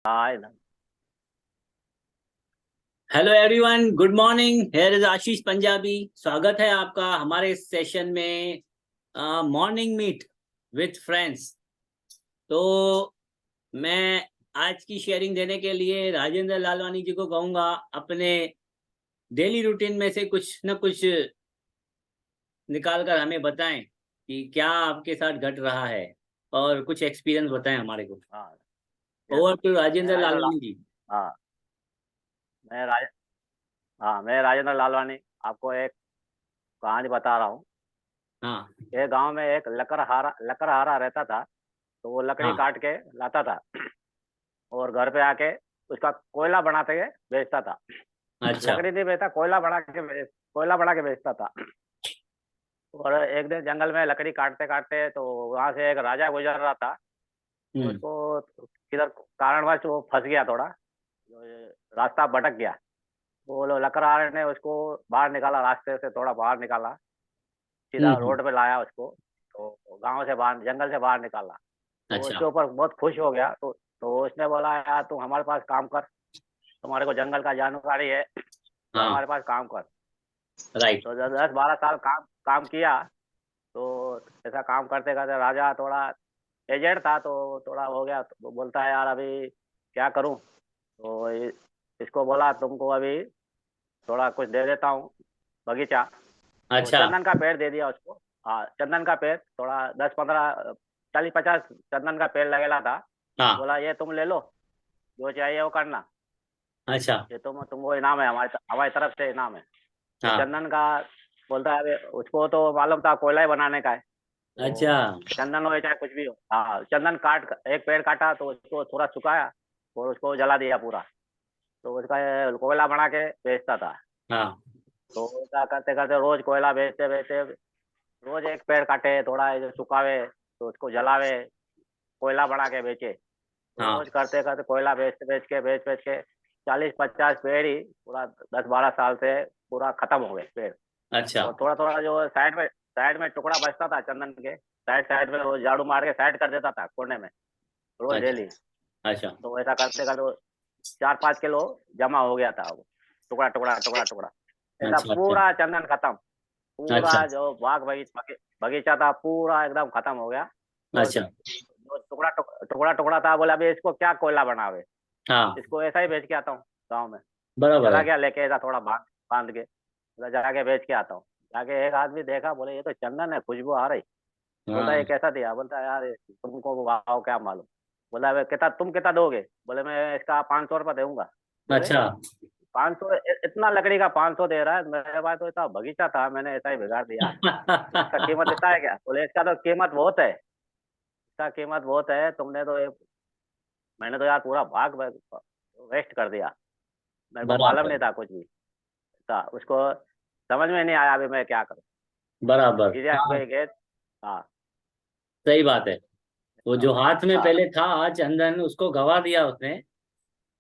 हाय ना। Hello everyone, good morning. Here is Ashish Punjabi. स्वागत है आपका हमारे इस सेशन में, मॉर्निंग मीट विथ फ्रेंड्स। तो मैं आज की शेयरिंग देने के लिए राजेंद्र लालवानी जी को कहूँगा अपने डेली रूटीन में से कुछ न कुछ निकाल कर हमें बताएं कि क्या आपके साथ घट रहा है और कुछ एक्सपीरियंस बताएं हमारे को। हाँ। यस। ओवर टू मैं राजेंद्र राजेंद्र ला लालवानी जी। हाँ। मैं राज हाँ, मैं राजेंद्र लालवानी आपको एक कहानी बता रहा हूँ। हाँ एक गांव में एक लकड़हारा रहता था। तो वो लकड़ी हाँ। काट के लाता था और घर पे आके उसका कोयला बनाते के बेचता था। अच्छा। लकड़ी नहीं बेचता, कोयला बना के बेचता था। और एक दिन जंगल में लकड़ी काटते काटते तो वहां से एक राजा गुजर रहा था। तो हम्म। उसको किधर कारणवश वो फंस गया थोड़ा, रास्ता भटक गया। वो लकड़हारे ने उसको बाहर निकाला, रास्ते से थोड़ा बाहर निकाला, सीधा हम्म। रोड पे लाया उसको। तो गांव से बाहर, जंगल से बाहर निकाला। तो अच्छा। उसके ऊपर बहुत खुश हो गया। तो उसने बोला, यार तुम हमारे पास काम कर, तुम्हारे को जंगल का जानकारी है, तो हाँ। हमारे पास काम कर। राइट। तो जब 10-12 साल काम काम किया, तो ऐसा काम करते करते राजा थोड़ा एजेड था, तो थोड़ा हो गया। तो वो बोलता है, यार अभी क्या करूं। तो इसको बोला, तुमको अभी थोड़ा कुछ दे देता हूँ, बगीचा। तो अच्छा। चंदन का पेड़ दे दिया उसको। हाँ, चंदन का पेड़ थोड़ा 10-15 40-50 चंदन का पेड़ लगेला था। हाँ। बोला, ये तुम ले लो, जो चाहिए वो करना। अच्छा। ये तुमको इनाम है, हमारी हमारी तरफ से इनाम है। तो हाँ। चंदन का बोलता है, अबे उसको तो मालूम था कोयला ही बनाने का है। अच्छा। तो चंदन हो चाहे कुछ भी हो, हाँ, चंदन एक पेड़ काटा तो उसको थोड़ा सुखाया और उसको जला दिया पूरा। तो उसका ये कोयला बना के बेचता था। हाँ। तो क्या करते करते रोज कोयला बेचते बेचते, रोज एक पेड़ काटे, थोड़ा इसे सुखावे, तो उसको जलावे, कोयला बना के बेचे। तो हाँ। रोज करते करते कोयला बेच बेच के 40-50 पेड़ ही पूरा 10-12 साल से पूरा खत्म हो गए पेड़। अच्छा। और थोड़ा थोड़ा जो साइड में टुकड़ा बचता था चंदन के, साइड साइड में वो झाड़ू मार के साइड कर देता था कोने में, रोज अच्छा। डेली। अच्छा। तो ऐसा करते करते वो 4-5 किलो जमा हो गया था वो, टुकड़ा टुकड़ा टुकड़ा टुकड़ा। ऐसा अच्छा। अच्छा। पूरा चंदन खत्म। अच्छा। पूरा जो बाग बगीचा था पूरा एकदम खत्म हो गया। और अच्छा। जो टुकड़ा टुकड़ा था, बोला अभी इसको क्या कोयला बनावे, हाँ। इसको ऐसा ही बेच के आता हूँ गाँव में। बराबर चला है। गया लेके, ऐसा थोड़ा बांध बांध के, बोला जाके बेच के आता हूँ। जाके एक आदमी देखा, बोले ये तो चंदन है, खुशबू आ रही। बोलता है, ये हाँ। कैसा दिया। बोलता है, यार तुमको भाव क्या मालूम। बोला, "अबे कितना, तुम कितना दोगे। बोले, मैं इसका 500 रुपये दूंगा। बोले, अच्छा। 500? इतना लकड़ी का 500 दे रहा है, मेरे पास तो इतना बगीचा था, मैंने ऐसा ही बिगाड़ दिया। इसका कीमत इतना है क्या। बोले, इसका तो कीमत बहुत है, इसका कीमत बहुत है, तुमने तो मैंने तो यार पूरा भाग वेस्ट कर दिया, मेरे को मालूम बराबर। नहीं था कुछ भी था उसको। समझ में नहीं आया अभी मैं क्या करूँ। बराबर। गिरिया हाँ। कोई खेत। हाँ। सही बात है। वो जो हाथ में हाँ। पहले था चंदन, उसको गवा दिया उसने।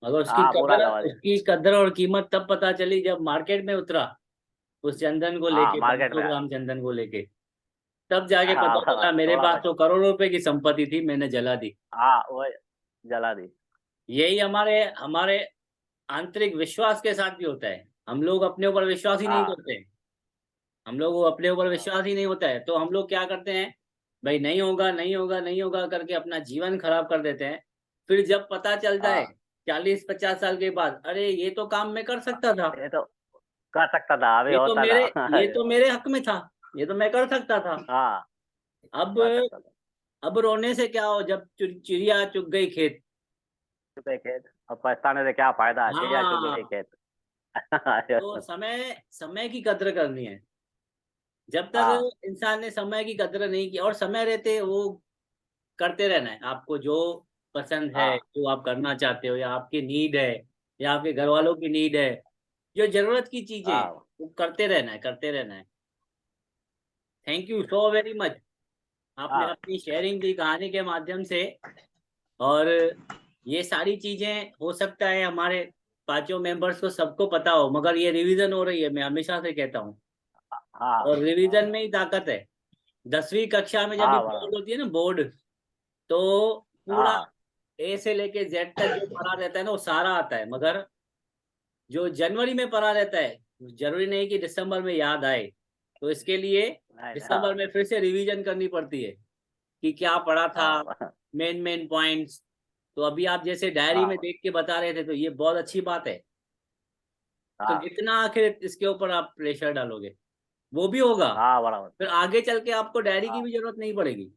मगर उसकी हाँ, पूरा कदर गवा दिया। उसकी कदर और कीमत तब पता चली जब मार्केट में उतरा। उस चंदन को हाँ, लेके, पाँच मार्केट सौ में। ग्राम चंदन को लेके, तब जाके हाँ, पता चला मेरे थोड़ा पास बहुत। तो करोड़ों रुपए की संपत्ति थी, मैंने जला दी। हाँ, वो जला दी। यही हमारे हमारे आंतरिक विश्वास के साथ भी होता है। हम लोग अपने ऊपर विश्वास ही नहीं हाँ। करते। हम लोग को अपने ऊपर हाँ। विश्वास ही नहीं होता है, तो हम लोग क्या करते हैं, भाई नहीं होगा नहीं होगा नहीं होगा करके अपना जीवन खराब कर देते हैं। फिर जब पता चलता है हाँ, 40-50 साल के बाद, अरे ये तो काम मैं कर सकता था, ये तो कर सकता था, अभी ये तो होता मेरे था। ये तो मेरे हक में था, ये तो मैं कर सकता था। हाँ, अब कर सकता था। अब रोने से क्या हो जब चिड़िया चुग गई खेत। चुपे खेत, अब पछताने से क्या फायदा, चिड़िया चुग गई हाँ। खेत। तो समय समय की कद्र करनी है। जब हाँ। तक इंसान ने समय की कद्र नहीं की, और समय रहते वो करते रहना है, आपको जो पसंद है, हाँ। जो आप करना चाहते हो, या आपकी नीड है, या आपके घर वालों की नीड है, जो जरूरत की चीजें हैं, हाँ। वो करते रहना है, करते रहना है। Thank you so very much. आपने हाँ। अपनी शेयरिंग की कहानी के माध्यम से। और ये सारी चीजें हो सकता है हमारे पांचों मेंबर्स को सबको पता हो, मगर ये रिवीजन हो रही है, मैं हमेशा से कहता हूँ। हाँ। और रिवीजन हाँ। में ही ताकत है। 10वीं कक्षा में जब भी हाँ, बोर्ड बराबर। होती है ना, बोर्ड, तो पूरा हाँ। ए से लेके जेड तक जो पढ़ा रहता है ना वो सारा आता है, मगर जो जनवरी में पढ़ा रहता है जरूरी नहीं कि दिसंबर में याद आए। तो इसके लिए नहीं, दिसंबर हाँ में फिर से रिवीजन करनी पड़ती है कि क्या पढ़ा था, हाँ मेन मेन पॉइंट्स। तो अभी आप जैसे डायरी में हाँ देख के बता रहे थे तो ये बहुत अच्छी बात है। तो हाँ जितना आखिर इसके ऊपर आप प्रेशर डालोगे वो भी होगा, हाँ, बराबर। फिर आगे चल के आपको डायरी की हाँ भी जरूरत नहीं पड़ेगी।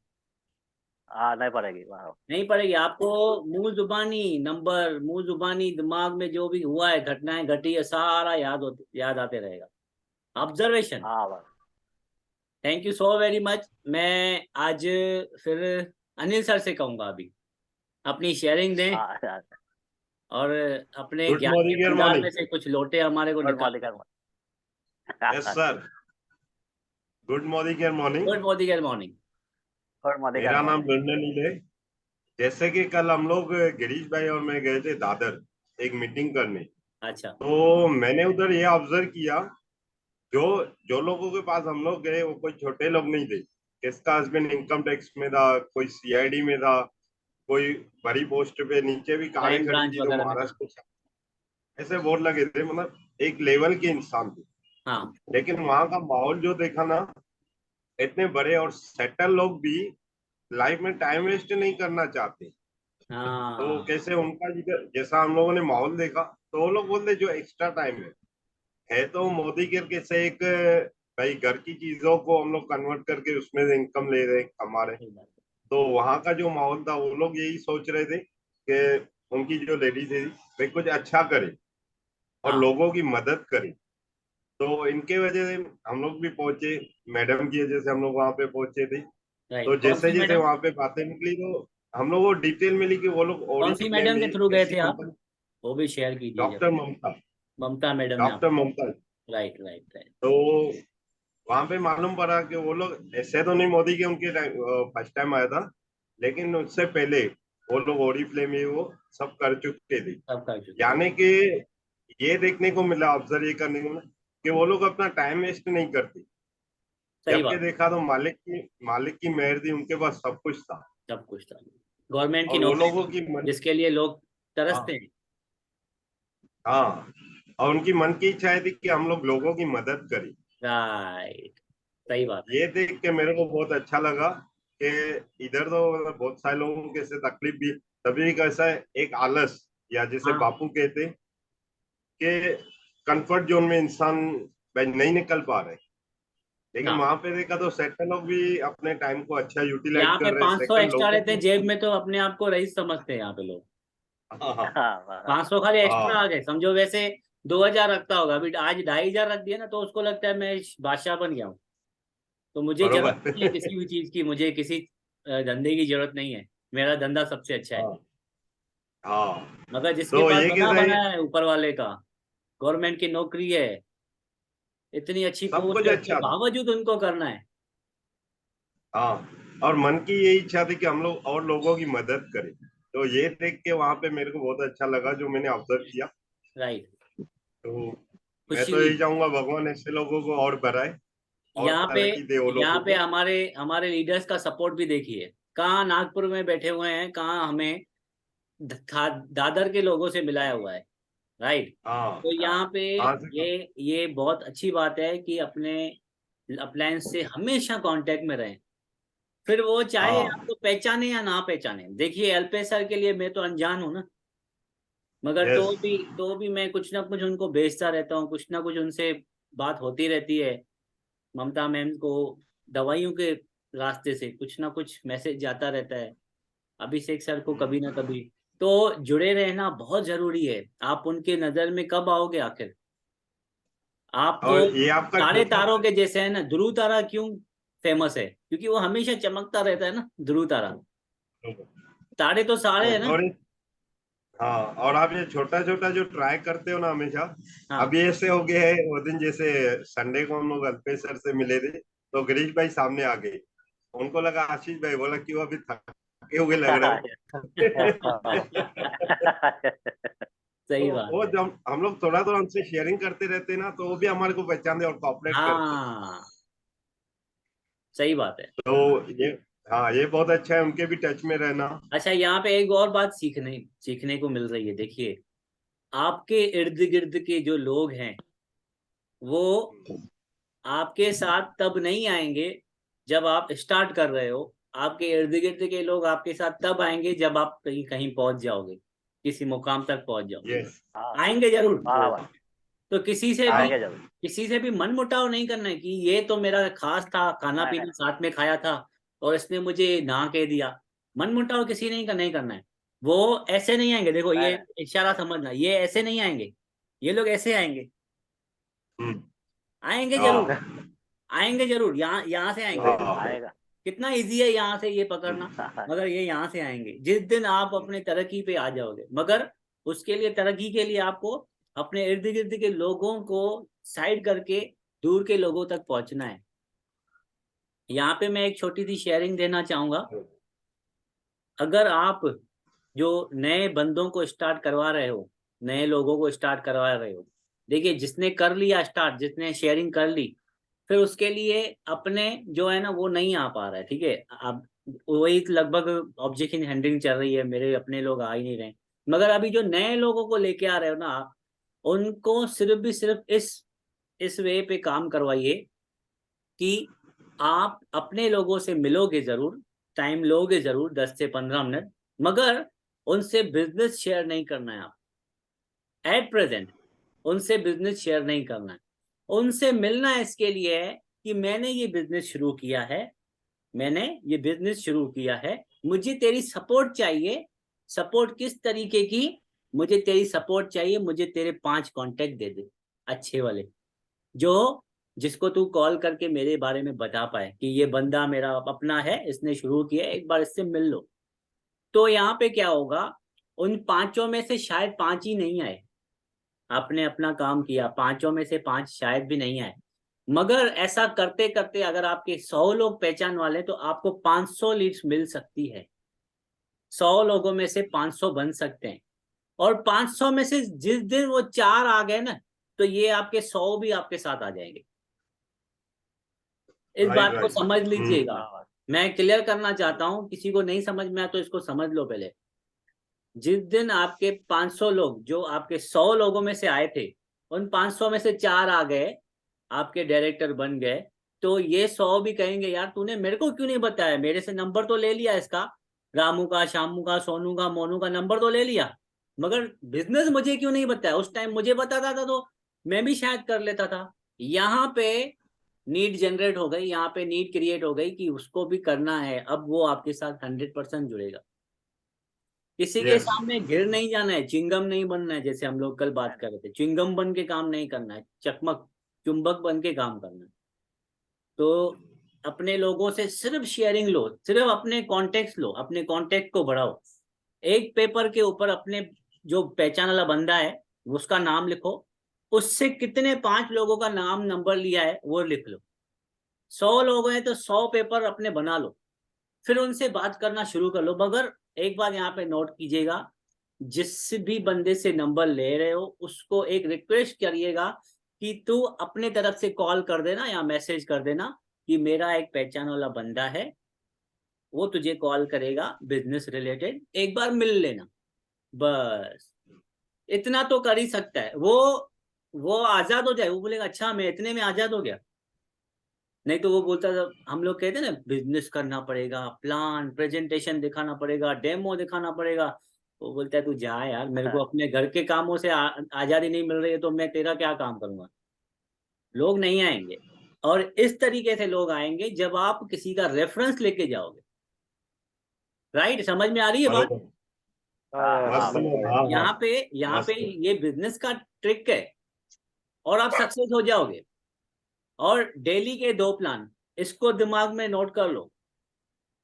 हाँ, नहीं पड़ेगी, बराबर। नहीं पड़ेगी आपको। मुंह जुबानी नंबर, मुंह जुबानी दिमाग में जो भी हुआ है, घटनाएं घटी है, सारा याद आते रहेगा। ऑब्जर्वेशन। हाँ बस। Thank you so very much. मैं आज फिर अनिल सर से कहूंगा अभी अपनी शेयरिंग दें हाँ हाँ, और अपने गुड ज्ञान के मॉर्निंग यार, भंडार में मॉर्निंग। से कुछ लोटे हमारे को गुड निकाल। Morning, good yes sir, good morning यार, morning. Good morning morning. Morning, good मेरा नाम मॉर्निंग। लंडन नील है। जैसे कि कल हम लोग गिरीश भाई और मैं गए थे दादर एक मीटिंग करने। अच्छा। तो मैंने उधर ये ऑब्जर्व किया, जो जो लोगों के पास हम लोग गए वो कोई छोटे लोग नहीं थे। किसका हस्बैंड इनकम टैक्स में था, कोई सीआईडी में था, कोई बड़ी पोस्ट पे, नीचे भी कारें क्राइम खड़ी ब्रांच थी तो वगैरह में था। महाराष्ट्र के ऐसे बोर्ड लगे थे, मतलब एक लेवल के इंसान थे। हाँ लेकिन वहां का माहौल जो देखा ना, इतने बड़े और सेटल लोग भी लाइफ में टाइम वेस्ट नहीं करना चाहते। तो हाँ। कैसे उनका जिधर जैसा हम लोगों ने माहौल देखा, तो वो लोग बोलते जो एक्स्ट्रा टाइम है तो मोदी के कैसे एक भाई घर की चीजों को हम लोग कन्वर्ट करके उसमें से इनकम ले रहे कमा रहे। सही बात है। तो वहां का जो माहौल था वो लोग यही सोच रहे थे कि उनकी जो लेडीज है वे कुछ अच्छा करे और हाँ लोगों की मदद करे। तो इनके वजह से हम लोग भी पहुंचे, मैडम की वजह से हम लोग वहां पे पहुंचे थे। राइट। तो कौन जैसे सी जैसे मैडम? वहां पे बातें निकली तो हम लोग को डिटेल मिली कि वो लोग कौन सी ओरिफ्लेम मैडम के में थ्रू गए ऐसी थे आप? कंपनी। वो भी शेयर कीजिए जब। डॉक्टर ममता। ममता मैडम ने आप। Doctor Mamata. Right right right. तो वहां पे मालूम पड़ा कि वो लोग ऐसे तो नहीं मोदी के उनके फर्स्ट टाइम आया था, लेकिन उससे पहले वो लोग ओरिफ्लेम में वो सब कर चुके थे। सब कर चुके हैं। यानी कि ये देखने को मिला, ऑब्जर्व ये करने को मिला कि वो लोग अपना टाइम वेस्ट नहीं करते। सही जबकि बात। देखा तो मालिक की मेहर थी, उनके पास सब कुछ था। सब कुछ था। गवर्नमेंट की और वो नौकरी लोगों थी की मन। जिसके लिए लोग तरसते हाँ हैं। हाँ। और उनकी मन की इच्छा थी कि हम लोग लोगों की मदद करें। राइट। सही बात है। ये देख के मेरे को बहुत अच्छा लगा कि इधर तो मतलब बहुत सारे लोगों के से तकलीफ भी, तभी भी कैसा है एक आलस, या जैसे हाँ बापू कहते कि कंफर्ट जोन में इंसान भाई नहीं निकल पा रहे। लेकिन हाँ। वहां पे देखा तो सेकंड लोग भी अपने टाइम को अच्छा यूटिलाइज यहाँ पे कर रहे, 500 सेकंड एक्स्ट्रा लोगों रहते हैं को। जेब में तो अपने आप को रईस समझते हैं यहाँ पे लोग। हाँ हाँ 500 खाली एक्स्ट्रा आ हाँ, गए, समझो वैसे 2000 रखता होगा, अभी आज 2500 रख दिया ना तो उसको लगता है मैं बादशाह बन गया हूँ। तो मुझे जरूरत बरोबर। नहीं है किसी भी चीज की, मुझे किसी धंधे की जरूरत नहीं है। मेरा धंधा सबसे अच्छा है। हाँ हाँ। मगर जिसके तो पास ये बना कैसा बना है, है ऊपर वाले का, गवर्नमेंट की नौकरी है, इतनी अच्छी सब पोस्ट कुछ है, उसके अच्छा था। बावजूद उनको करना है। हाँ, और मन की यही इच्छा थी कि हम लोग और लोगों की मदद करें। तो ये देख के वहां पे मेरे को बहुत अच्छा लगा जो मैंने ऑब्जर्व किया। राइट। तो मैं खुशी तो हुई। यही चाहूंगा भगवान ऐसे लोगों को और बढ़ाए और यहाँ पे तरक्की दे वो यहाँ लोगों पे को। हमारे हमारे लीडर्स का सपोर्ट भी देखिए, कहाँ नागपुर में बैठे हुए हैं, कहाँ हमें दादर के लोगों से मिलाया हुआ है। राइट। हाँ तो यहाँ पे हाँ से ये बहुत अच्छी बात है कि अपने अप्लायंस से हमेशा कांटेक्ट में रहें। फिर वो चाहे हाँ। आपको पहचाने या ना पहचाने। देखिए एलपीएस सर के लिए मैं तो अनजान हूँ ना, मगर यस। तो भी मैं कुछ ना कुछ उनको भेजता रहता हूँ, कुछ ना कुछ उनसे बात होती रहती है। ममता मैम को दवाइयों के रास्ते से कुछ ना कुछ मैसेज जाता रहता है, अभिषेक सर को कभी ना कभी। तो जुड़े रहना बहुत जरूरी है। आप उनके नजर में कब आओगे आखिर? आप तो और ये आपका सारे छोटा तारों भाई। के जैसे है ना। ध्रुव तारा क्यों फेमस है? क्योंकि वो हमेशा चमकता रहता है ना, ध्रुव तारा। तारे तो सारे है ना। और हाँ, और आप ये छोटा छोटा जो ट्राई करते हो ना हमेशा, हाँ अभी ऐसे हो गए है। वो दिन जैसे संडे को हम लोग अल्पेश सर से मिले थे, तो गिरीश भाई सामने आ गए। उनको लगा आशीष भाई, बोला क्यों अभी थके हुए लग रहे हो। सही तो बात वो है। जब हम लोग थोड़ा थोड़ा उनसे शेयरिंग करते रहते ना, तो वो भी हमारे को पहचानते और कॉपरेट करते। हाँ सही बात है। तो ये हाँ, ये बहुत अच्छा है, उनके भी टच में रहना। अच्छा, यहाँ पे एक और बात सीखने सीखने को मिल रही है। देखिए, आपके इर्द गिर्द के जो लोग हैं वो आपके साथ तब नहीं आएंगे जब आप स्टार्ट कर रहे हो। आपके इर्द गिर्द के लोग आपके साथ तब आएंगे जब आप कहीं कहीं पहुंच जाओगे, किसी मुकाम तक पहुंच जाओगे। यस, हाँ आएंगे जरूर। बराबर, तो आएंगे जरूर। किसी से भी मन मुटाव नहीं करना है कि ये तो मेरा खास था, खाना नहीं पीना नहीं साथ में खाया था और इसने मुझे ना कह दिया। मन मुटाव किसी नहीं करना है। वो ऐसे नहीं आएंगे। देखो, नहीं ये नहीं, इशारा समझना, ये ऐसे नहीं आएंगे। ये लोग ऐसे आएंगे। आएंगे जरूर। हाँ आएंगे जरूर, यहाँ यहाँ से आएंगे। हाँ आएगा। कितना इजी है यहाँ से ये पकड़ना। मगर ये यहाँ से आएंगे जिस दिन आप अपने तरक्की पे आ जाओगे। मगर उसके लिए, तरक्की के लिए आपको अपने इर्द गिर्द के लोगों को साइड करके दूर के लोगों तक पहुंचना है। यहाँ पे मैं एक छोटी सी शेयरिंग देना चाहूंगा। अगर आप जो नए बंदों को स्टार्ट करवा रहे हो, नए लोगों को स्टार्ट करवा रहे हो, देखिए, जिसने कर लिया स्टार्ट, जिसने शेयरिंग कर ली, फिर उसके लिए अपने जो है ना वो नहीं आ पा रहा है। ठीक है, अब वही लगभग ऑब्जेक्शन हैंडलिंग चल रही है, मेरे अपने लोग आ ही नहीं रहे। मगर अभी जो नए लोगों को लेके आ रहे हो ना आप, उनको सिर्फ भी सिर्फ इस वे पे काम करवाइए कि आप अपने लोगों से मिलोगे जरूर, टाइम लोगे जरूर 10 से 15 मिनट, मगर उनसे बिजनेस शेयर नहीं करना है। आप एट प्रेजेंट उनसे बिजनेस शेयर नहीं करना है। उनसे मिलना इसके लिए है कि मैंने ये बिजनेस शुरू किया है, मैंने ये बिजनेस शुरू किया है, मुझे तेरी सपोर्ट चाहिए। सपोर्ट किस तरीके की? मुझे तेरी सपोर्ट चाहिए, मुझे तेरे 5 कांटेक्ट दे दे, अच्छे वाले, जो जिसको तू कॉल करके मेरे बारे में बता पाए कि ये बंदा मेरा अपना है, इसने शुरू किया, एक बार इससे मिल लो। तो यहाँ पे क्या होगा, उन 5 में से शायद 5 ही नहीं आए। आपने अपना काम किया, 5 में से 5 शायद भी नहीं आए। मगर ऐसा करते करते अगर आपके 100 लोग पहचान वाले, तो आपको 500 लीड्स मिल सकती है। 100 लोगों में से 500 बन सकते हैं। और 500 में से जिस दिन वो 4 आ गए ना, तो ये आपके 100 भी आपके साथ आ जाएंगे। इस राइट बात को राइट। समझ लीजिएगा। बराबर। मैं क्लियर करना चाहता हूं, किसी को नहीं समझ में आया तो इसको समझ लो पहले। जिस दिन आपके 500 लोग, जो आपके 100 लोगों में से आए थे, उन 500 में से 4 आ गए, आपके डायरेक्टर बन गए, तो ये 100 भी कहेंगे, यार तूने मेरे को क्यों नहीं बताया, मेरे से नंबर तो ले लिया इसका, रामू का, शामू का, सोनू का, मोनू का नंबर तो ले लिया, मगर बिजनेस मुझे क्यों नहीं बताया? उस टाइम मुझे बताता था तो मैं भी शायद कर लेता था। यहाँ पे नीड जनरेट हो गई, यहाँ पे नीड क्रिएट हो गई कि उसको भी करना है। अब वो आपके साथ 100% जुड़ेगा। किसी के यस, सामने गिर नहीं जाना है, चिंगम नहीं बनना है। जैसे हम लोग कल बात कर रहे थे, चिंगम बन के काम नहीं करना है, चकमक चुंबक बन के काम करना है। तो अपने लोगों से सिर्फ शेयरिंग लो, सिर्फ अपने कॉन्टेक्ट लो, अपने कॉन्टेक्ट को बढ़ाओ। एक पेपर के ऊपर अपने जो पहचान वाला बंदा है उसका नाम लिखो, उससे कितने 5 लोगों का नाम नंबर लिया है वो लिख लो। 100 लोग हैं तो 100 पेपर अपने बना लो, फिर उनसे बात करना शुरू कर लो। मगर एक बात यहाँ पे नोट कीजिएगा, जिस भी बंदे से नंबर ले रहे हो उसको एक रिक्वेस्ट करिएगा कि तू अपने तरफ से कॉल कर देना या मैसेज कर देना कि मेरा एक पहचान वाला बंदा है, वो तुझे कॉल करेगा बिजनेस रिलेटेड, एक बार मिल लेना। बस इतना तो कर ही सकता है वो आजाद हो जाए। वो बोलेगा अच्छा मैं इतने में आजाद हो गया। नहीं तो वो बोलता था, हम लोग कहते हैं ना, बिजनेस करना पड़ेगा, प्लान प्रेजेंटेशन दिखाना पड़ेगा, डेमो दिखाना पड़ेगा। वो बोलता है तू जा यार, मेरे को अपने घर के कामों से आजादी नहीं मिल रही है, तो मैं तेरा क्या काम करूंगा। लोग नहीं आएंगे। और इस तरीके से लोग आएंगे जब आप किसी का रेफरेंस लेके जाओगे। राइट, समझ में आ रही है बात? बरोबर। हाँ हाँ मस्त, बिल्कुल। हाँ हाँ, यहाँ पे मस्त। ये बिजनेस का ट्रिक है, और आप सक्सेस हो जाओगे। और डेली के 2 प्लान, इसको दिमाग में नोट कर लो।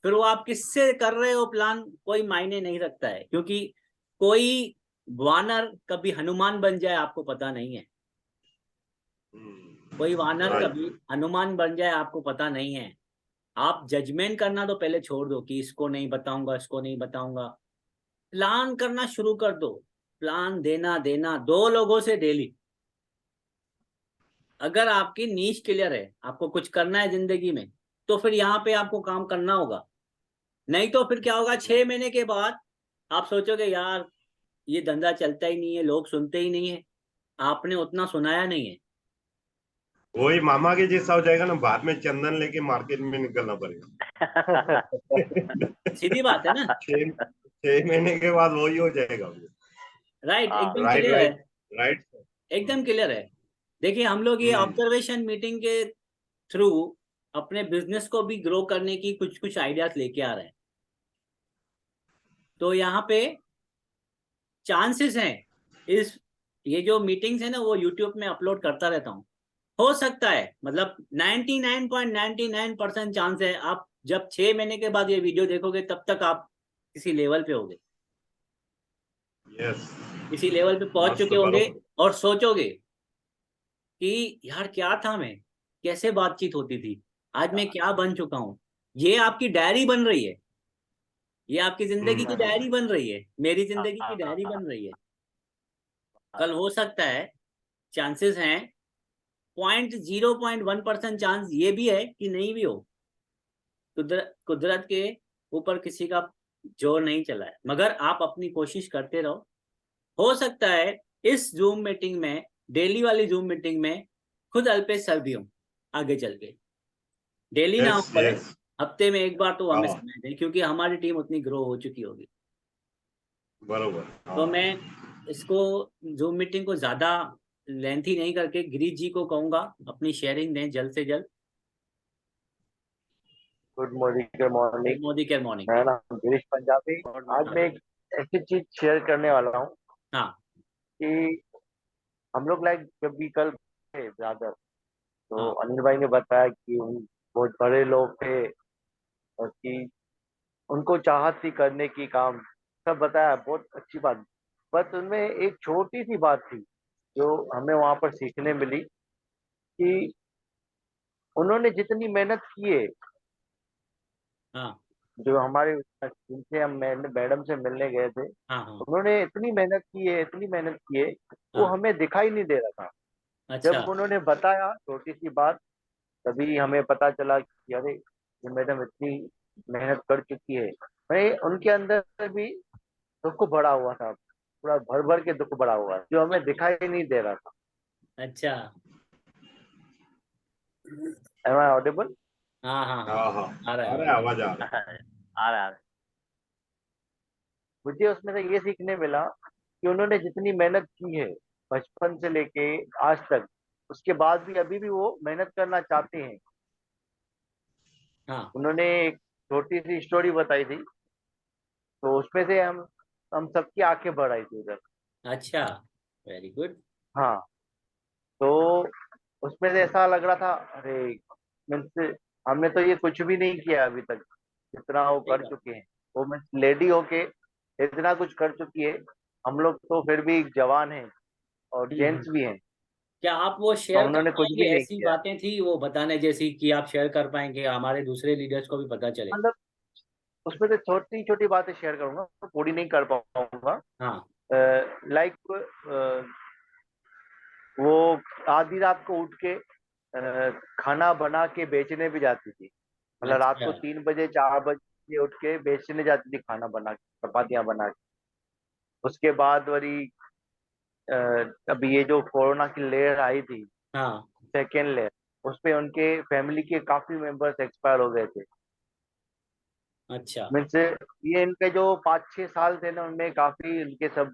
फिर वो आप किससे कर रहे हो प्लान, कोई मायने नहीं रखता है, क्योंकि कोई वानर कभी हनुमान बन जाए आपको पता नहीं है। कोई वानर राइट। कभी हनुमान बन जाए आपको पता नहीं है। आप जजमेंट करना तो पहले छोड़ दो कि इसको नहीं बताऊंगा, इसको नहीं बताऊंगा। प्लान करना शुरू कर दो। प्लान देना देना 2 लोगों से डेली। अगर आपकी नीश क्लियर है, आपको कुछ करना है जिंदगी में, तो फिर यहाँ पे आपको काम करना होगा। नहीं तो फिर क्या होगा, 6 महीने के बाद आप सोचोगे यार ये धंधा चलता ही नहीं है, लोग सुनते ही नहीं है, आपने उतना सुनाया नहीं है। वही मामा के जैसा हो जाएगा ना, बाद में चंदन लेके मार्केट में निकलना पड़ेगा। सीधी बात है ना। 6 महीने के बाद वही हो जाएगा। राइट, हाँ, एकदम राइट क्लियर है, राइट राइट। एकदम क्लियर है। देखिए हम लोग ये ऑब्जर्वेशन मीटिंग के थ्रू अपने बिजनेस को भी ग्रो करने की कुछ कुछ आइडियाज लेके आ रहे हैं। तो यहाँ पे चांसेस हैं, इस ये जो मीटिंग्स है ना वो यूट्यूब में अपलोड करता रहता हूँ, हो सकता है मतलब 99.99% चांस है आप जब 6 महीने के बाद ये वीडियो देखोगे तब तक आप किसी लेवल पे होगे, यस। किसी लेवल पे पहुंच मस्त चुके होंगे बरोबर। और सोचोगे कि यार क्या था मैं, कैसे बातचीत होती थी, आज मैं क्या बन चुका हूँ। ये आपकी डायरी बन रही है, ये आपकी जिंदगी की डायरी बन रही है, मेरी जिंदगी की डायरी बन रही है। कल हो सकता है, चांसेस हैं 0.01% चांस ये भी है कि नहीं भी हो। कुदरत के ऊपर किसी का जोर नहीं चला है, मगर आप अपनी कोशिश करते रहो। हो सकता है इस जूम मीटिंग में, डेली वाली जूम मीटिंग में खुद अल्पेश सर भी हों आगे चल के। डेली ना हो यस पड़े, यस। हफ्ते में एक बार तो हमें हाँ समय दें, क्योंकि हमारी टीम उतनी ग्रो हो चुकी होगी। बरोबर। तो हाँ। मैं इसको, जूम मीटिंग को ज्यादा लेंथी नहीं करके गिरीश जी को कहूंगा अपनी शेयरिंग दें जल्द से जल्द। गुड मॉर्निंग के morning. Good morning, care morning. मेरा नाम गिरीश पंजाबी। आज मैं एक ऐसी चीज शेयर करने वाला हूँ हाँ कि हम लोग लाइक जब भी कल थे ब्रदर, तो हाँ अनिल भाई ने बताया कि उन बहुत बड़े लोग थे और कि उनको चाहत थी करने की काम, सब बताया, बहुत अच्छी बात। बस उनमें एक छोटी सी बात थी जो हमें वहां पर सीखने मिली कि उन्होंने जितनी मेहनत की है, हाँ जो हमारे जिनसे हम मैडम से मिलने गए थे, हाँ हाँ उन्होंने इतनी मेहनत की है, इतनी मेहनत की है, वो हाँ। हमें दिखाई नहीं दे रहा था। अच्छा। जब उन्होंने बताया छोटी सी बात, तभी हमें पता चला कि अरे ये मैडम इतनी मेहनत कर चुकी है। भाई उनके अंदर भी दुख भरा हुआ था, पूरा भर भर के दुख भरा हुआ, जो हमें दिखाई नहीं दे रहा था। अच्छा। Am I audible? हाँ हाँ हाँ, हाँ हाँ। आ रहा है आ आ रहा रहा है, है। आवाज आ रहा है। आ रहा है। मुझे उसमें से ये सीखने मिला कि उन्होंने जितनी मेहनत की है बचपन से लेके आज तक, उसके बाद भी अभी भी वो मेहनत करना चाहते हैं। हाँ। उन्होंने एक छोटी सी स्टोरी बताई थी, तो उसमें से हम सबकी आंखें भर आई थी उधर। अच्छा, वेरी गुड। हाँ, तो उसमें से ऐसा लग रहा था, अरे मीन्स हमने तो ये कुछ भी नहीं किया अभी तक, जितना वो सही कर बात। चुके हैं। वो मीन्स लेडी होके इतना कुछ कर चुकी है, हम लोग तो फिर भी जवान हैं और हम्म। जेंट्स भी हैं, क्या आप वो तो शेयर कर उन्होंने कुछ पाएंगे, भी नहीं ऐसी किया। बातें थी वो बताने जैसी कि आप शेयर कर पाएंगे, हमारे दूसरे लीडर्स को भी पता चले। मतलब उसमें से छोटी छोटी बातें शेयर करूंगा, पूरी नहीं कर पाऊंगा। हाँ। लाइक वो आधी रात को उठ के खाना बना के बेचने भी जाती थी। मतलब रात अच्छा। को 3 बजे 4 बजे उठ के बेचने जाती थी, खाना बना के, चपातियां बना के। उसके बाद वही अभी ये जो कोरोना की लेयर आई थी, हाँ। सेकेंड लेयर, उसपे उनके फैमिली के काफी मेंबर्स एक्सपायर हो गए थे। अच्छा। मीन्स ये इनके जो 5-6 साल थे ना, उनमें काफी इनके सब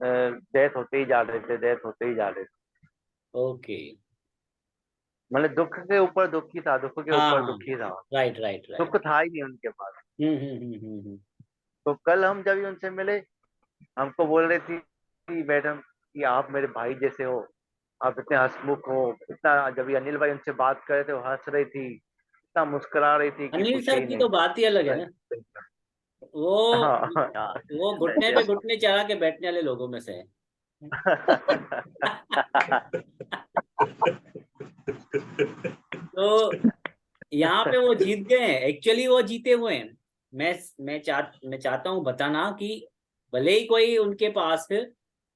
डेथ होते ही जा रहे थे, डेथ होते ही जा रहे थे। ओके। मतलब दुख के ऊपर दुखी था, दुख के हाँ ऊपर हाँ। दुखी था, राइट राइट राइट। सुख था ही नहीं उनके पास। हम्म। तो कल हम जब भी उनसे मिले, हमको बोल रही थी कि मैडम कि आप मेरे भाई जैसे हो, आप इतने हंसमुख हो, इतना। जब ये अनिल भाई उनसे बात कर रहे थे, वो हंस रही थी, इतना मुस्कुरा रही थी कि अनिल पूछे सर ही की नहीं। तो बात ही अलग है ना। वो हाँ। हाँ। वो घुटने पे घुटने चढ़ा के बैठने वाले लोगों में से है। तो यहाँ पे वो जीत गए हैं, एक्चुअली वो जीते हुए हैं। मैं चाहता हूँ बताना कि भले ही कोई उनके पास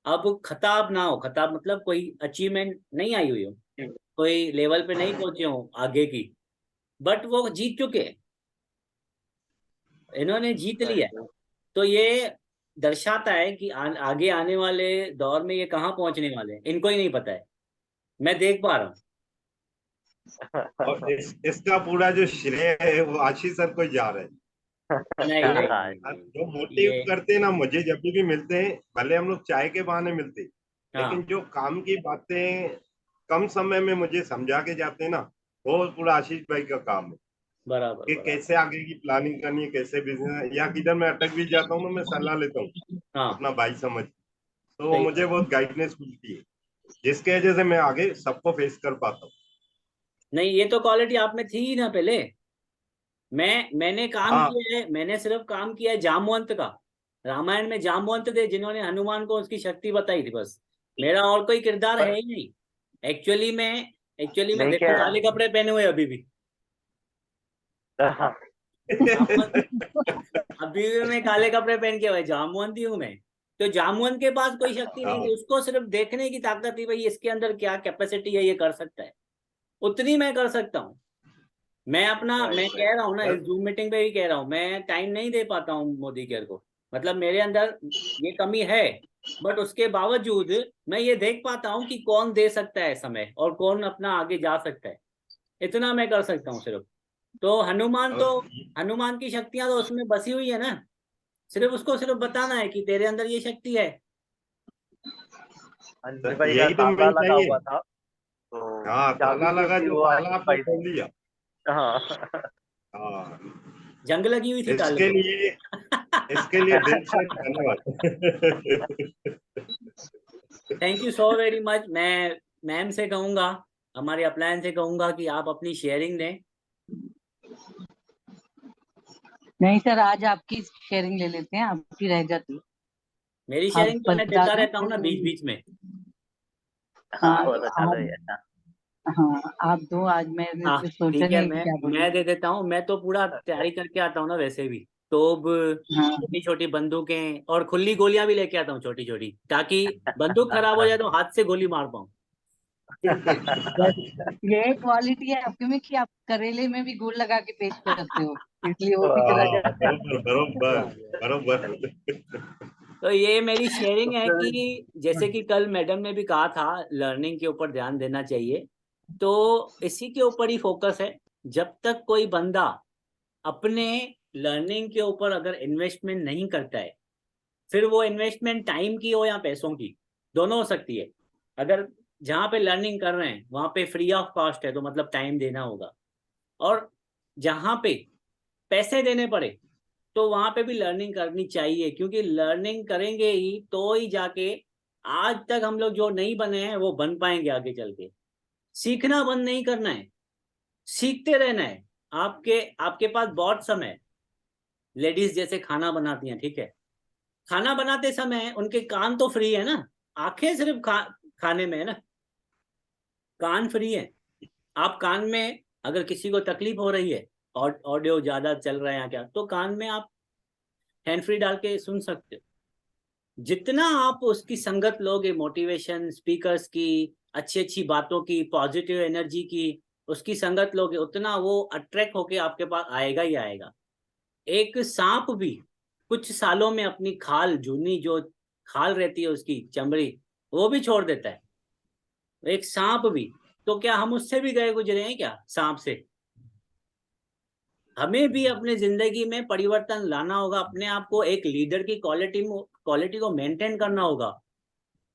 अब खताब ना हो, खताब मतलब कोई अचीवमेंट नहीं आई हुई हो, कोई लेवल पे नहीं पहुंचे हो आगे की, बट वो जीत चुके हैं। इन्होंने जीत लिया। तो ये दर्शाता है कि आगे आने वाले दौर में ये कहाँ पहुंचने वाले हैं, इनको ही नहीं पता है। मैं देख पा रहा हूँ। और इसका पूरा जो श्रेय है वो आशीष सर को ही जा रहा है। नहीं जो नहीं हाँ नहीं, जो नहीं मोटिव ये करते हैं ना, मुझे जब भी मिलते हैं, भले हम लोग चाय के बहाने मिलते हैं, लेकिन हाँ जो काम की बातें कम समय में मुझे समझा के जाते हैं ना, वो पूरा आशीष भाई का काम है। बराबर कि बराबर। कैसे आगे की प्लानिंग करनी है, कैसे बिजनेस, या किधर मैं अटक भी जाता हूँ ना, मैं सलाह लेता हूँ हाँ अपना भाई समझ, तो सही मुझे बात। बहुत गाइडेंस मिलती है, जिसके वजह से मैं आगे सबको फेस कर पाता हूँ। नहीं ये तो क्वालिटी आप में थी ही ना पहले। मैंने काम हाँ किया है, मैंने सिर्फ काम किया है जामवंत का। रामायण में जामवंत थे जिन्होंने हनुमान को उसकी शक्ति बताई थी बस। मेरा और कोई किरदार है पर ही नहीं। एक्चुअली में देखो देखिए काले कपड़े पहने हुए अभी भी। जामवंत अभी भी मैं काले कपड़े पहन के हुए जामवंत ही हूँ मैं। तो जामवंत के पास कोई शक्ति नहीं हाँ थी, उसको सिर्फ देखने की ताकत थी, भाई इसके अंदर क्या कैपेसिटी है, ये कर सकता है। उतनी मैं कर सकता हूँ। मैं राइट कह राइट। रहा हूँ ना, इस पर जूम मीटिंग पे भी कह रहा हूँ, मैं टाइम नहीं दे पाता हूँ मोदी केयर को। मतलब मेरे अंदर ये कमी है। बट उसके बावजूद मैं ये देख पाता हूँ कि कौन दे सकता है समय और कौन अपना आगे जा सकता है। इतना मैं कर सकता हूँ सिर्फ। तो और हनुमान की शक्तियां तो उसमें बसी हुई है ना। सिर्फ उसको सिर्फ बताना है कि तेरे अंदर ये शक्ति है। अंजलि भाई का यही तो ताला मेन लगा चाहिए। हुआ था, तो हाँ, ताला चाबी जो लगा, थी जो वो ताला आशीष आपने भाई खोल दी। दिया। हाँ। हाँ, हाँ, जंग लगी हुई थी ताले इसके को। लिए इसके लिए दिल से धन्यवाद। Thank you so very much. मैं मैम से कहूंगा, हमारे अपलायन से कहूंगा कि आप अपनी शेयरिंग दें। नहीं सर, आज आपकी शेयरिंग ले लेते हैं, आपकी रह जाती है। मेरी आप शेयरिंग तो मैं बता देता दो रहता हूँ ना बीच बीच में। हाँ वो तो तो चलो आप, ही है। हाँ। हाँ आप दो, आज मैं हाँ सोचा ठीक है, नहीं कि क्या बोलूं। मैं दे देता हूँ। मैं तो पूरा तैयारी करके आता हूँ ना वैसे भी। तोप, हाँ छोटी छोटी बंदूकें और खुली गोलियां भी लेके आता हूँ छोटी छोटी, ताकि बंदूक खराब हो जाए तो हाथ से गोली मार पाऊँ। बस ये क्वालिटी है आपके में कि आप करेले में भी गुड़ लगा के पेश करते हो, इसलिए वो भी चला हाँ, जाता है। बरोबर बरोबर बरोबर। तो ये मेरी शेयरिंग है उससे कि जैसे कि कल मैडम ने भी कहा था लर्निंग के ऊपर ध्यान देना चाहिए, तो इसी के ऊपर ही फोकस है। जब तक कोई बंदा अपने लर्निंग के ऊपर अगर इन्वेस्टमेंट नहीं करता है, फिर वो इन्वेस्टमेंट टाइम की हो या पैसों की, दोनों हो सकती है। अगर जहाँ पे लर्निंग कर रहे हैं वहाँ पे फ्री ऑफ कॉस्ट है तो मतलब टाइम देना होगा। और जहाँ पे पैसे देने पड़े तो वहां पे भी लर्निंग करनी चाहिए, क्योंकि लर्निंग करेंगे ही तो ही जाके आज तक हम लोग जो नहीं बने हैं वो बन पाएंगे आगे चल के। सीखना बंद नहीं करना है, सीखते रहना है। आपके आपके पास बहुत समय है। लेडीज जैसे खाना बनाती हैं, ठीक है, खाना बनाते समय उनके कान तो फ्री है ना, आंखें सिर्फ खाने में है ना, कान फ्री है। आप कान में अगर किसी को तकलीफ हो रही है और ऑडियो ज्यादा चल रहा है या क्या, तो कान में आप हैंड फ्री डाल के सुन सकते हो। जितना आप उसकी संगत लोगे, मोटिवेशन स्पीकर्स की, अच्छी अच्छी बातों की, पॉजिटिव एनर्जी की, उसकी संगत लोगे, उतना वो अट्रैक्ट होके आपके पास आएगा ही आएगा। एक सांप भी कुछ सालों में अपनी खाल, जूनी जो खाल रहती है उसकी चमड़ी, वो भी छोड़ देता है। एक सांप भी। तो क्या हम उससे भी गए गुजरे हैं क्या, सांप से? हमें भी अपने जिंदगी में परिवर्तन लाना होगा, अपने आप को एक लीडर की क्वालिटी को मेंटेन करना होगा।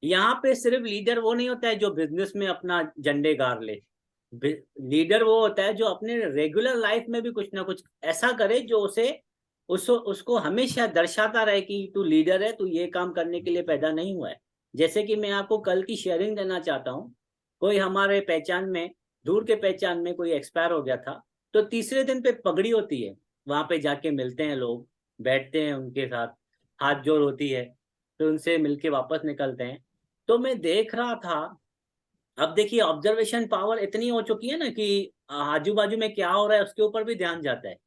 यहाँ पे सिर्फ लीडर वो नहीं होता है जो बिजनेस में अपना झंडे गाड़ ले। लीडर वो होता है जो अपने रेगुलर लाइफ में भी कुछ ना कुछ ऐसा करे जो उसको हमेशा दर्शाता रहे कि तू लीडर है, तू ये काम करने के लिए पैदा नहीं हुआ है। जैसे कि मैं आपको कल की शेयरिंग देना चाहता हूँ। कोई हमारे पहचान में, दूर के पहचान में कोई एक्सपायर हो गया था, तो तीसरे दिन पे पगड़ी होती है, वहां पे जाके मिलते हैं लोग, बैठते हैं उनके साथ, हाथ जोड़ होती है, तो उनसे मिलके वापस निकलते हैं। तो मैं देख रहा था, अब देखिए ऑब्जर्वेशन पावर इतनी हो चुकी है ना कि आजू बाजू में क्या हो रहा है उसके ऊपर भी ध्यान जाता है।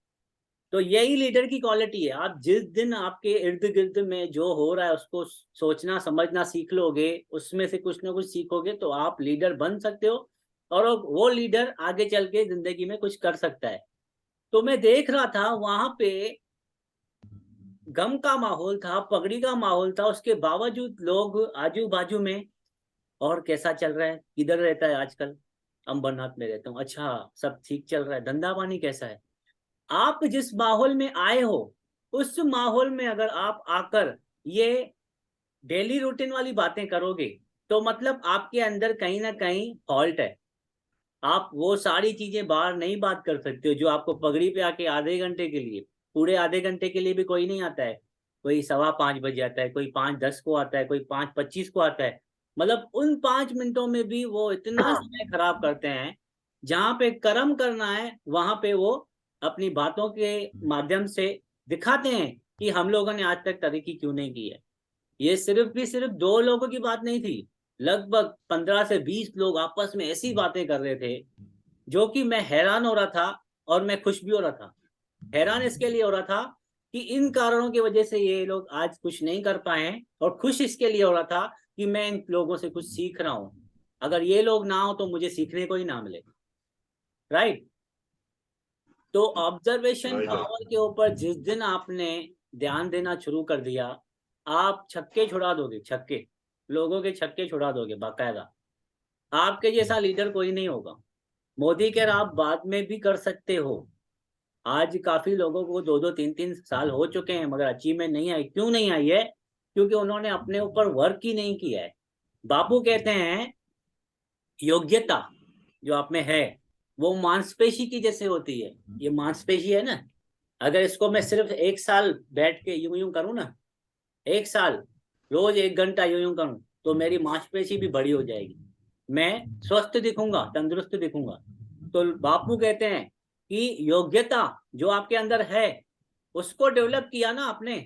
तो यही लीडर की क्वालिटी है। आप जिस दिन आपके इर्द गिर्द में जो हो रहा है उसको सोचना समझना सीख लोगे, उसमें से कुछ ना कुछ सीखोगे, तो आप लीडर बन सकते हो। और वो लीडर आगे चल के जिंदगी में कुछ कर सकता है। तो मैं देख रहा था वहां पे गम का माहौल था, पगड़ी का माहौल था, उसके बावजूद लोग आजू बाजू में, और कैसा चल रहा है, किधर रहता है आजकल, अंबरनाथ में रहता हूँ, अच्छा सब ठीक चल रहा है, धंधा पानी कैसा है। आप जिस माहौल में आए हो उस माहौल में अगर आप आकर ये डेली रूटीन वाली बातें करोगे तो मतलब आपके अंदर कहीं ना कहीं फॉल्ट है। आप वो सारी चीजें बाहर नहीं बात कर सकते हो जो आपको पगड़ी पे आके आधे घंटे के लिए, पूरे आधे घंटे के लिए भी कोई नहीं आता है। कोई 5:15 आता है, कोई 5:10 को आता है, कोई 5:25 को आता है। मतलब उन 5 मिनटों में भी वो इतना समय खराब करते हैं। जहां पे कर्म करना है वहां पे वो अपनी बातों के माध्यम से दिखाते हैं कि हम लोगों ने आज तक तरक्की क्यों नहीं की है। ये सिर्फ 2 लोगों की बात नहीं थी, लगभग 15 से 20 लोग आपस में ऐसी बातें कर रहे थे जो कि मैं हैरान हो रहा था और मैं खुश भी हो रहा था। हैरान इसके लिए हो रहा था कि इन कारणों की वजह से ये लोग आज कुछ नहीं कर पाए हैं, और खुश इसके लिए हो रहा था कि मैं इन लोगों से कुछ सीख रहा हूं। अगर ये लोग ना हो तो मुझे सीखने को ही ना मिले। राइट। तो ऑब्जर्वेशन वही तो। पावर के ऊपर जिस दिन आपने ध्यान देना शुरू कर दिया, आप छक्के छुड़ा दोगे, छक्के, लोगों के छक्के छुड़ा दोगे बाकायदा। आपके जैसा लीडर कोई नहीं होगा। मोदी के आप बाद में भी कर सकते हो। आज काफी लोगों को 2-2, 3-3 साल हो चुके हैं मगर अचीवमेंट नहीं आई। क्यों नहीं आई है? क्योंकि उन्होंने अपने ऊपर वर्क ही नहीं किया है। बापू कहते हैं योग्यता जो आप में है वो मांसपेशी की जैसे होती है। ये मांसपेशी है ना, अगर इसको मैं सिर्फ 1 साल बैठ के यूं यूं करूं ना, 1 साल रोज 1 घंटा यूं यूं करूं तो मेरी मांसपेशी भी बड़ी हो जाएगी, मैं स्वस्थ दिखूंगा, तंदुरुस्त दिखूंगा। तो बापू कहते हैं कि योग्यता जो आपके अंदर है उसको डेवलप किया ना आपने,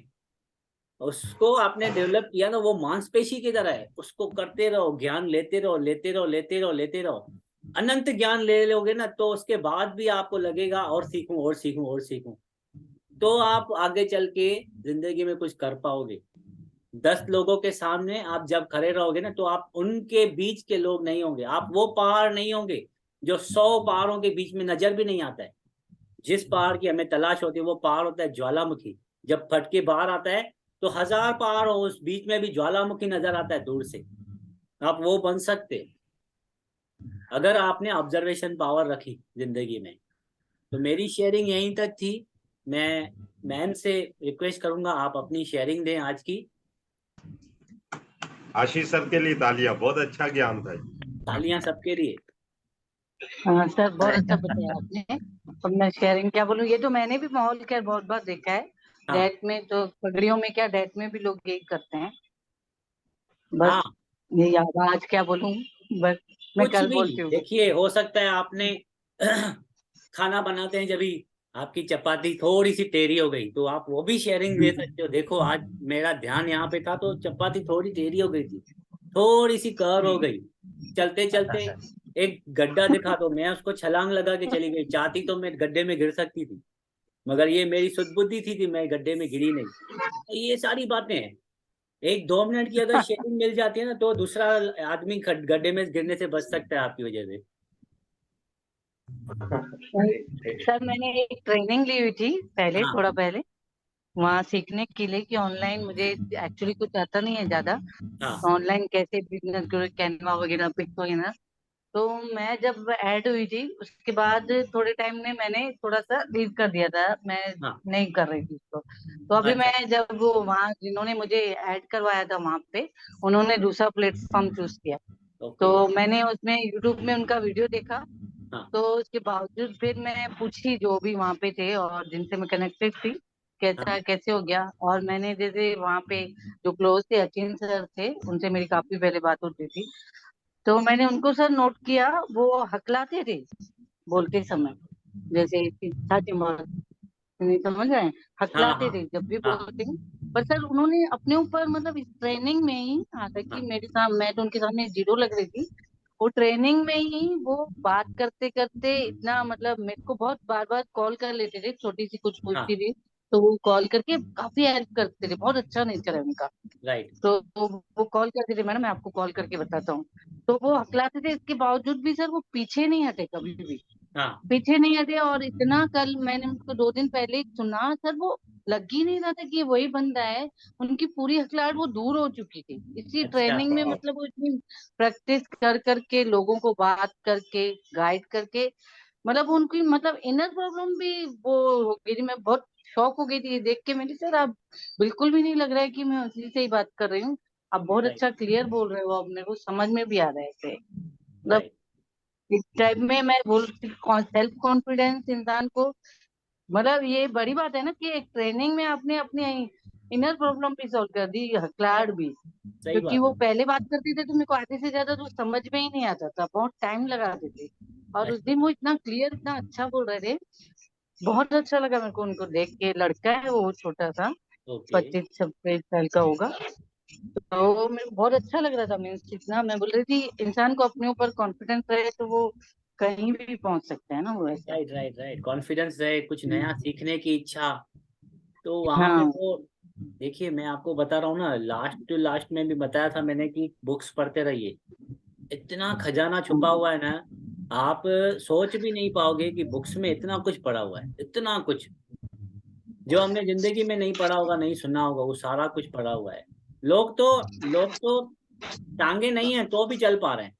उसको आपने डेवलप किया ना, वो मांसपेशी की तरह है, उसको करते रहो, ज्ञान लेते रहो, लेते रहो, लेते रहो, लेते रहो। अनंत ज्ञान ले लोगे ना तो उसके बाद भी आपको लगेगा और सीखूं और सीखूं और सीखूं। तो आप आगे चल के जिंदगी में कुछ कर पाओगे। 10 लोगों के सामने आप जब खड़े रहोगे ना तो आप उनके बीच के लोग नहीं होंगे, आप वो पहाड़ नहीं होंगे जो 100 पहाड़ों के बीच में नजर भी नहीं आता है। जिस पहाड़ की हमें तलाश होती है वो पहाड़ होता है ज्वालामुखी। जब फट के बाहर आता है तो 1000 पहाड़ हो, उस बीच में भी ज्वालामुखी नजर आता है दूर से। आप वो बन सकते अगर आपने ऑब्जर्वेशन पावर रखी जिंदगी में। तो मेरी शेयरिंग यहीं तक थी। मैं मैम से रिक्वेस्ट करूंगा आप अपनी शेयरिंग दें आज की। आशीष सर के लिए तालियां, बहुत अच्छा ज्ञान था। तालियां सबके लिए। हाँ सर, बहुत अच्छा बताया आपने। अब मैं शेयरिंग क्या बोलूं, ये तो मैंने भी माहौल क्या बहुत बार देखा है। हाँ डेट में तो पगड़ियों में क्या, डेट में भी लोग यही करते हैं। बस हाँ, ये याद, आज क्या बोलूं, बस मैं कुछ कल भी बोलती हूँ। देखिए, हो सकता है आपने खाना बनाते हैं जब भी आपकी चपाती थोड़ी सी टेढ़ी हो गई तो आप वो भी शेयरिंग दे सकते हो। देखो आज मेरा ध्यान यहाँ पे था तो चपाती थोड़ी टेढ़ी हो गई थी, थोड़ी सी कर हो गई, चलते चलते एक गड्ढा दिखा तो मैं उसको छलांग लगा के चली गई। चाहती तो मैं गड्ढे में गिर सकती थी मगर ये मेरी सुदबुद्धि थी कि मैं गड्ढे में गिरी नहीं। तो ये सारी बातें हैं। 1-2 मिनट की अगर शेयरिंग मिल जाती है ना तो दूसरा आदमी गड्ढे में गिरने से बच सकता है आपकी वजह से। सर मैंने एक ट्रेनिंग ली हुई थी पहले, हाँ थोड़ा पहले, वहाँ सीखने के लिए कि ऑनलाइन मुझे एक्चुअली कुछ आता नहीं है ज्यादा, हाँ ऑनलाइन कैसे बिजनेस करो, कैनवा वगैरह, पिक्स वगैरह। तो मैं जब ऐड हुई थी उसके बाद थोड़े टाइम में मैंने थोड़ा सा लीव कर दिया था, मैं हाँ। नहीं कर रही थी उसको। तो अभी अच्छा। मैं जब वो वहाँ जिन्होंने मुझे ऐड करवाया था वहां पे, उन्होंने दूसरा प्लेटफॉर्म चूज किया। ओके। तो मैंने उसमें यूट्यूब में उनका वीडियो देखा। हाँ तो उसके बावजूद फिर मैं पूछी जो भी वहां पे थे और जिनसे मैं कनेक्टेड थी, कैसा हाँ कैसे हो गया। और मैंने जैसे वहां पे जो क्लोज थे, अचिन सर थे, उनसे मेरी काफी पहले बात होती थी। तो मैंने उनको सर नोट किया, वो हकलाते थे बोलते समय, जैसे सच नहीं समझ रहे हैं, हाँ हकलाते हाँ थे जब भी हाँ बोलते हैं। पर सर उन्होंने अपने ऊपर मतलब इस ट्रेनिंग में ही, हालांकि हाँ मेरे सामने, मैं तो उनके सामने जीरो लग रही थी, वो ट्रेनिंग में ही वो बात करते करते इतना, मतलब मेरे को बहुत बार बार कॉल कर लेते थे, छोटी सी कुछ हाँ। पूछती थी तो वो कॉल करके काफी हेल्प करते थे, बहुत अच्छा नेचर है उनका। राइट। तो वो कॉल करते थे, मैडम मैं आपको कॉल करके बताता हूँ। तो वो हकलाते थे, इसके बावजूद भी सर वो पीछे नहीं हटे कभी भी, हाँ पीछे नहीं हटे। और इतना, कल मैंने उनको 2 दिन पहले सुना सर, वो लग ही नहीं रहा था कि ये वही बंदा है। उनकी पूरी हकलाहट वो दूर हो चुकी थी इसी अच्छा। ट्रेनिंग में, मतलब वो इतनी प्रैक्टिस कर करके, लोगों को बात करके, गाइड करके, मतलब उनकी मतलब इनर प्रॉब्लम भी वो हो गई थी। मैं बहुत शॉक हो गई थी ये देख के। मेरी सर आप बिल्कुल भी नहीं लग रहा है कि मैं उसी से ही बात कर रही हूँ, आप बहुत राइट अच्छा क्लियर बोल रहे हो, अब मेरे को समझ में भी आ रहा है ऐसे। मतलब राइट इस टाइप में मैं बोल, सेल्फ कॉन्फिडेंस इंसान को, मतलब ये बड़ी बात है ना कि एक ट्रेनिंग में आपने अपनी इनर प्रॉब्लम भी सॉल्व कर दी, हकलाहट भी। सही क्योंकि बात वो है। पहले बात करते थे तो मेरे को आधे से ज्यादा तो समझ में ही नहीं आता था, बहुत टाइम लगाते थे। और उस अच्छा। दिन वो इतना क्लियर, इतना अच्छा बोल रहे थे, बहुत अच्छा लगा मेरे को उनको देख के। लड़का है वो, छोटा सा, ओके। 25-26 साल का होगा। तो मेरे को बहुत अच्छा लग रहा था। मीन्स इतना, मैं बोल रही थी इंसान को अपने ऊपर कॉन्फिडेंस रहे तो वो कहीं भी पहुंच सकता है ना, वो ऐसा। राइट राइट राइट, कॉन्फिडेंस रहे, कुछ नया सीखने की इच्छा, तो वहां पे हाँ तो देखिए मैं आपको बता रहा हूँ ना, लास्ट टू लास्ट में भी बताया था मैंने कि बुक्स पढ़ते रहिए। इतना खजाना छुपा हुआ है ना, आप सोच भी नहीं पाओगे कि बुक्स में इतना कुछ पड़ा हुआ है, इतना कुछ जो हमने जिंदगी में नहीं पढ़ा होगा, नहीं सुना होगा, वो सारा कुछ पड़ा हुआ है। लोग तो टांगे नहीं है तो भी चल पा रहे हैं,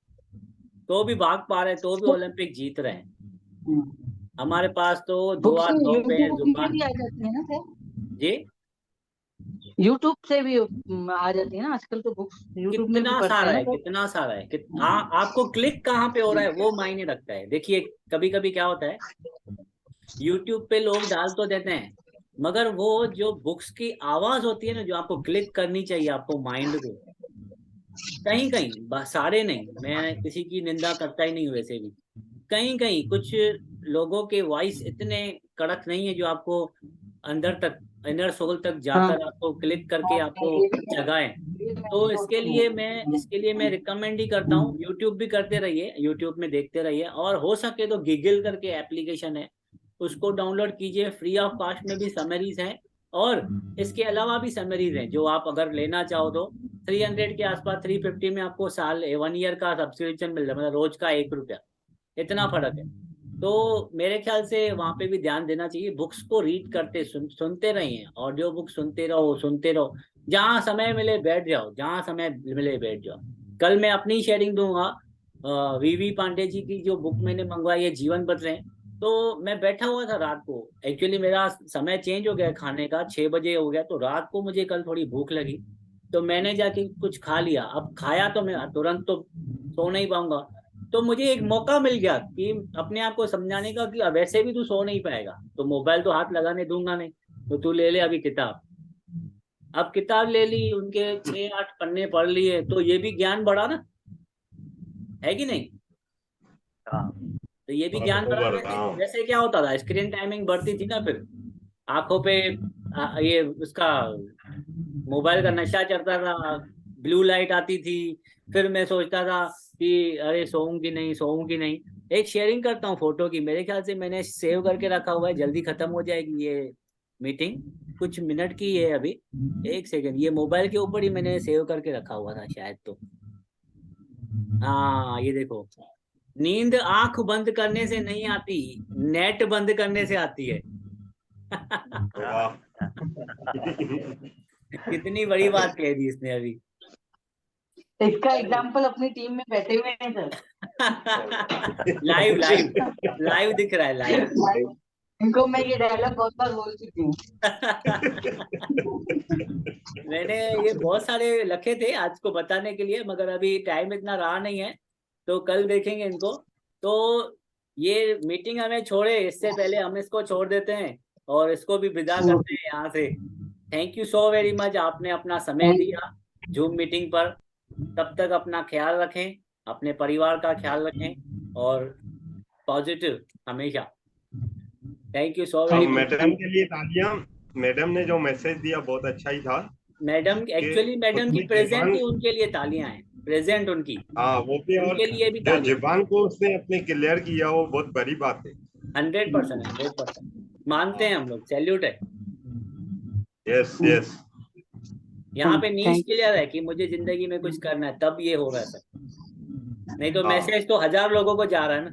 तो भी भाग पा रहे हैं, तो भी ओलंपिक जीत रहे हैं। हमारे पास तो दो बुक्स हाथ दो पैर यूट्यूब में जुबान। भी आ जाती है ना सर? जी। यूट्यूब से भी आ जाती है ना आजकल तो बुक्स, यूट्यूब में भी कितना पढ़ते सारा हैं ना है, सर? कितना सारा है आपको क्लिक कहाँ पे हो रहा है वो मायने रखता है। देखिए कभी कभी क्या होता है, यूट्यूब पे लोग डाल तो देते हैं, मगर वो जो बुक्स की आवाज होती है ना, जो आपको क्लिक करनी चाहिए आपको माइंड को, कहीं कहीं सारे नहीं, मैं किसी की निंदा करता ही नहीं हूँ वैसे भी, कहीं कहीं कुछ लोगों के वॉइस इतने कड़क नहीं है जो आपको अंदर तक, इनर सोल तक हाँ जाकर आपको क्लिक करके आपको ये भी है, जगाएं। ये मैं तो नोट किया। इसके लिए मैं रिकमेंड ही करता हूँ, यूट्यूब भी करते रहिए, यूट्यूब में देखते रहिए, और हो सके तो गीगल करके एप्लीकेशन है, उसको डाउनलोड कीजिए, फ्री ऑफ कॉस्ट में भी समरीज हैं, और इसके अलावा भी समरीज हैं जो आप अगर लेना चाहो तो 300 के आसपास, 350 में आपको साल 1 ईयर का सब्सक्रिप्शन मिल रहा है, मतलब रोज का 1 रुपया, इतना फर्क है। तो मेरे ख्याल से वहां पे भी ध्यान देना चाहिए, बुक्स को रीड करते सुनते रहिए, ऑडियो बुक सुनते रहो सुनते रहो, जहाँ समय मिले बैठ जाओ, जहाँ समय मिले बैठ जाओ। कल मैं अपनी शेयरिंग दूंगा, वीवी पांडे जी की जो बुक मैंने मंगवाई है, जीवन बदले। तो मैं बैठा हुआ था रात को, एक्चुअली मेरा समय चेंज हो गया, खाने का 6 बजे हो गया, तो रात को मुझे कल थोड़ी भूख लगी, तो मैंने जाके कुछ खा लिया। अब खाया तो मैं तुरंत तो सो नहीं पाऊंगा, तो मुझे एक मौका मिल गया कि अपने आप को समझाने का कि अब वैसे भी तू सो नहीं पाएगा, तो मोबाइल तो हाथ लगाने दूंगा नहीं, तो तू ले ले अभी किताब। अब किताब ले ली, उनके 6-8 पन्ने पढ़ लिए, तो ये भी ज्ञान बढ़ा ना, है कि नहीं? हाँ तो ये भी ज्ञान बढ़ा। बराबर, वैसे हाँ। वैसे क्या होता था, स्क्रीन टाइमिंग बढ़ती थी ना, फिर आंखों पे ये उसका मोबाइल का नशा चढ़ता था, ब्लू लाइट आती थी, फिर मैं सोचता था कि अरे सोऊंगी नहीं, सोऊंगी नहीं। एक शेयरिंग करता हूँ फोटो की, मेरे ख्याल से मैंने सेव करके रखा हुआ है, जल्दी खत्म हो जाएगी ये मीटिंग, कुछ मिनट की है अभी, 1 सेकंड, ये मोबाइल के ऊपर ही मैंने सेव करके रखा हुआ था शायद, तो हाँ ये देखो, नींद आंख बंद करने से नहीं आती, नेट बंद करने से आती है। वाह। कितनी बड़ी बात कह दी इसने अभी। इसका एग्जाम्पल अपनी टीम में बैठे हुए हैं सर। लाइव लाइव लाइव दिख रहा है, लाइव। इनको मैं ये डायलॉग बहुत बार बोल चुकी हूँ। मैंने ये बहुत सारे रखे थे आज को बताने के लिए, मगर अभी टाइम इतना रहा नहीं है, तो कल देखेंगे इनको। तो ये मीटिंग हमें छोड़े, इससे पहले हम इसको छोड़ देते हैं और इसको भी विदा करते हैं यहाँ से। Thank you so very much, आपने अपना समय दिया जूम मीटिंग पर। तब तक अपना ख्याल रखें, अपने परिवार का ख्याल रखें, और पॉजिटिव हमेशा। थैंक यू सो अब वेरी मच। मैडम के लिए तालियां। मैडम ने जो मैसेज दिया बहुत अच्छा ही था मैडम कि एक्चुअली, मैडम की उसमें प्रेजेंट जुबान, ही उनके लिए तालियां हैं, प्रेजेंट उनकी, हाँ वो भी, और उनके लिए भी जो तालियां। जुबान को उसने अपने क्लियर किया वो बहुत बड़ी बात है। 100%, 100% मानते हैं हम लोग, सैल्यूट है। Yes yes. यहाँ पे नीच थैंक क्लियर है कि मुझे जिंदगी में कुछ करना है, तब ये हो रहा है सब, नहीं तो हाँ मैसेज तो 1000 लोगों को जा रहा है ना।